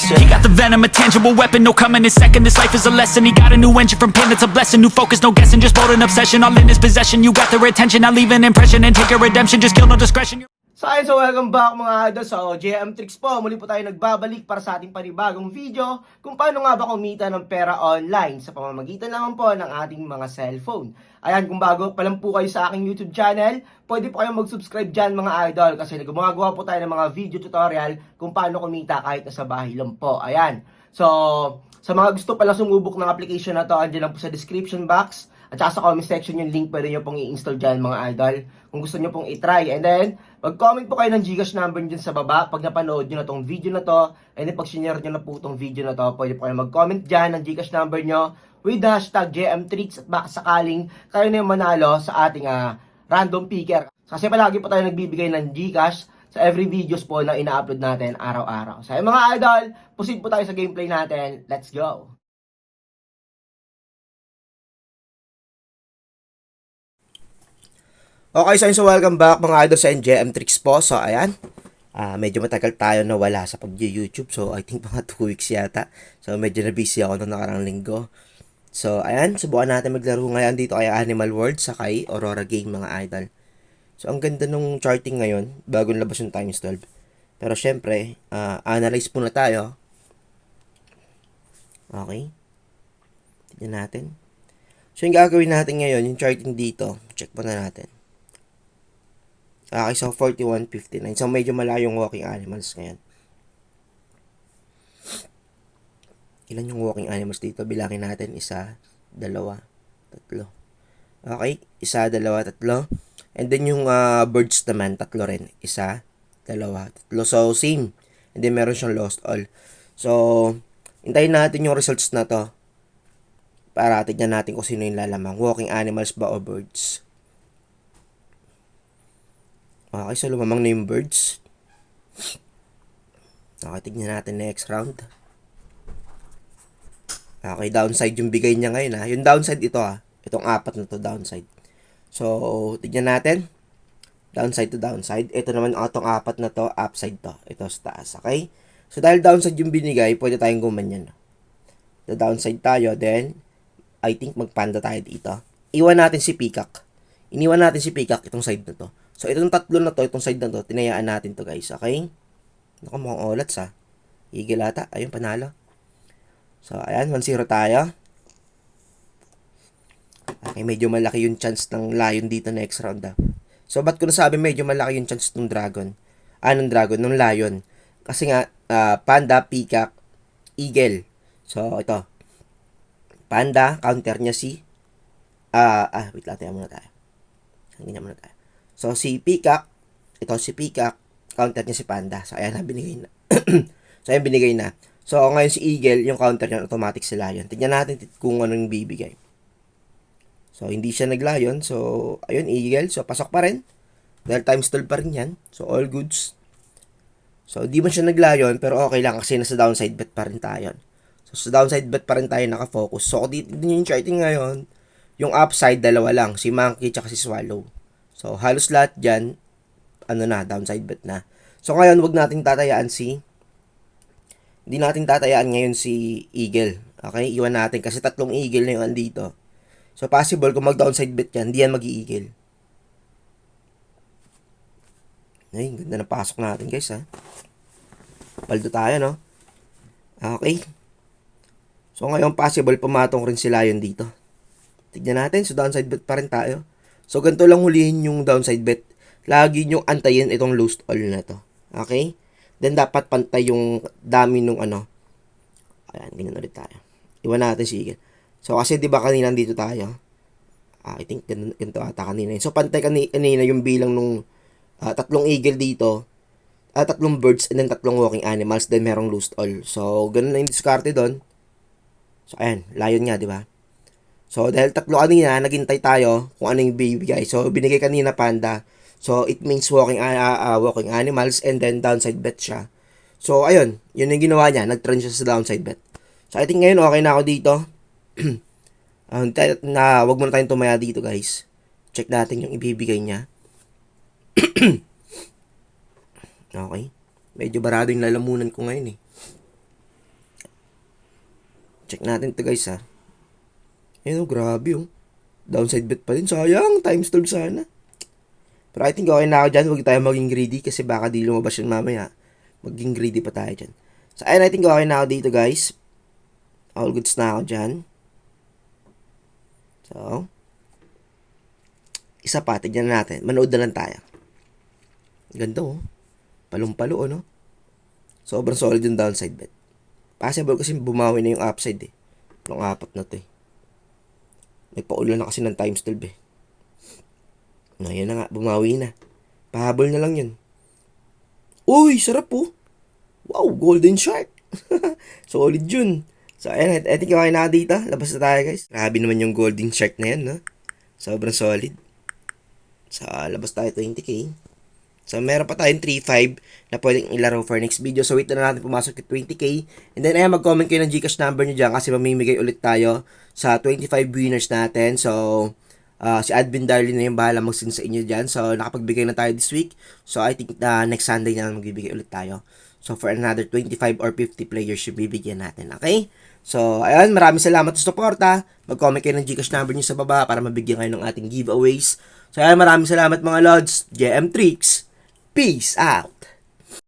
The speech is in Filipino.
lesson. He got the venom, a tangible weapon, no coming in second. This life is a lesson. He got a new engine from pain, that's a blessing. New focus, no guessing, just bold and obsession. All in his possession, you got their attention. Now leave an impression and take your redemption. Just kill no discretion. So welcome back mga idol. So JM Tricks po, muli po tayo nagbabalik para sa ating panibagong video kung paano nga ba kumita ng pera online sa pamamagitan naman po ng ating mga cellphone. Ayan, kung bago pa lang po kayo sa aking YouTube channel, pwede po kayong mag-subscribe dyan mga idol kasi gumagawa po tayo ng mga video tutorial kung paano kumita kahit nasa bahay lang po. Ayan. So, sa mga gusto pala sumubok ng application na to, andyan lang po sa description box. At saka sa comment section yung link pwede nyo pong i-install dyan mga idol. Kung gusto nyo pong i-try. And then, mag-comment po kayo ng Gcash number nyo dyan sa baba pag napanood nyo na tong video na to. And then, pag sinare nyo na po tong video na to, pwede po kayo mag-comment dyan ng Gcash number nyo with hashtag JMTricks at baka sakaling kayo na yung manalo sa ating random picker. Kasi palagi po tayo nagbibigay ng Gcash sa every videos po na ina-upload natin araw-araw. So, mga idol, proceed po tayo sa gameplay natin. Let's go! Okay, so welcome back mga idol sa JM Tricks po. So, ayan. Medyo matagal tayo nawala sa pag-YouTube. So, I think mga 2 weeks yata. So, medyo na-busy ako noong nakarang linggo. So, ayan. Subukan natin maglaro ngayon dito kay Animal World sa kay Aurora Game mga idol. So, ang ganda nung charting ngayon. Bagong labas yung times 12. Pero, syempre, analyze muna tayo. Okay. Tignan natin. So, yung gagawin natin ngayon, yung charting dito, check muna natin. Okay, so 41.59. So, medyo malayong walking animals ngayon. Ilan yung walking animals dito? Bilangin natin. 1, 2, 3. Okay, 1, 2, 3. And then yung birds naman, 3 rin. 1, 2, 3. So, same. And then meron siyang lost all. So, hintayin natin yung results na to. Para tignan natin kung sino yung lalamang. Walking animals ba o birds? Okay, so lumamang na yung birds. Okay, tignan natin next round. Okay, downside yung bigay niya ngayon ha. Yung downside ito ha. Itong 4 na to downside. So, tignan natin. Downside to downside. Ito naman itong 4 na to, upside to. Ito sa taas, okay? So, dahil downside yung binigay, pwede tayong gumanyan. The downside tayo, then, I think magpanda tayo dito. Iwan natin si Peacock. Iniwan natin si Peacock itong side na to. So, itong 3 na to, itong side na to, tinayaan natin to guys, okay? Naku, mukhang olats ha. Eagle ata. Ayun, panalo. So, ayan, 1-0 tayo. Okay, medyo malaki yung chance ng lion dito next round ha. So, ba't ko nasabi medyo malaki yung chance ng dragon? Ng dragon, ng lion. Kasi nga, panda, peacock, eagle. So, ito. Panda, counter niya si... wait lang, tayo muna tayo. Ganyan muna tayo. So, si Peacock, ito si Peacock, counter niya si Panda. So, ayan na, binigay na. So, ayan, binigay na. So, ngayon si Eagle, yung counter niya, automatic si Lion. Tignan natin kung anong bibigay. So, hindi siya nag-Lion. So, ayun, Eagle. So, pasok pa rin. Dahil times 12 pa rin yan. So, all goods. So, di man siya nag-Lion, pero okay lang kasi nasa downside bet pa rin tayo. So, sa downside bet pa rin tayo nakafocus. So, dito yung charting ngayon, yung upside, 2 lang. Si Monkey, tsaka si Swallow. So, halos lahat dyan, downside bet na. So, ngayon, wag natin tatayaan hindi natin tatayaan ngayon si Eagle. Okay? Iwan natin kasi 3 Eagle na yung andito. So, possible kung mag-downside bet yan, hindi yan mag-i-Eagle. Ay, ganda na pasok natin guys ha. Paldo tayo no? Okay. So, ngayon possible pumatong rin si Lion dito. Tignan natin, so downside bet pa rin tayo. So, ganito lang hulihin yung downside bet. Lagi nyo antayin itong lost all na to. Okay? Then, dapat pantay yung dami nung Ayan, ganyan ulit tayo. Iwan natin si Eagle. So, kasi di ba kanina dito tayo? I think ganito ata kanina. So, pantay kanina yung bilang nung 3 Eagle dito. 3 birds and then 3 walking animals. Then, merong lost all. So, ganun na yung diskarte doon. So, ayan. Lion nga, di ba? So, dahil 3 kanina, naghintay tayo kung ano yung bibigay. So, binigay kanina Panda. So, it means walking animals and then downside bet siya. So, ayun. Yun yung ginawa niya. Nag-trend siya sa downside bet. So, I think ngayon okay na ako dito. Wag muna tayong tumaya dito, guys. Check natin yung ibibigay niya. Okay. Medyo barado yung lalamunan ko ngayon eh. Check natin to guys ha. Ayun oh, grabe oh. Downside bet pa din. Sayang, times 12 sana. Pero I think okay na ako dyan. Huwag tayo maging greedy kasi baka di lumabas yun mamaya. Maging greedy pa tayo dyan. So ayun, I think okay na ako dito guys. All goods na ako dyan. So, isa pa, tignan natin. Manood na lang tayo. Ganda oh. Palong-palo, no? Sobrang solid yung downside bet. Possible kasi bumawi na yung upside eh. Yung apat na to eh. Nagpaulan na kasi ng times 12 eh. No, yan na nga. Bumawi na. Pahabol na lang yun. Uy, sarap po. Wow, golden shark. Solid yun. So, ayan. I think okay na dito. Labas na tayo, guys. Grabe naman yung golden shark na yan, no? Sobrang solid. So, labas tayo 20k. So, meron pa tayong 3.5 na pwedeng ilaro for next video. So, wait na natin pumasok yung 20k. And then, ayan, mag-comment kayo ng Gcash number nyo dyan kasi mamimigay ulit tayo sa 25 winners natin. So, si Admin Darlene na yung bahala mag-send sa inyo dyan. So, nakapagbigay na tayo this week. So, I think next Sunday na magbibigay ulit tayo. So, for another 25 or 50 players yung bibigyan natin. Okay? So, ayun, maraming salamat sa suporta. Mag-comment kayo ng Gcash number nyo sa baba para mabigyan kayo ng ating giveaways. So, ayun, maraming salamat mga Lods. JM Tricks. Peace out!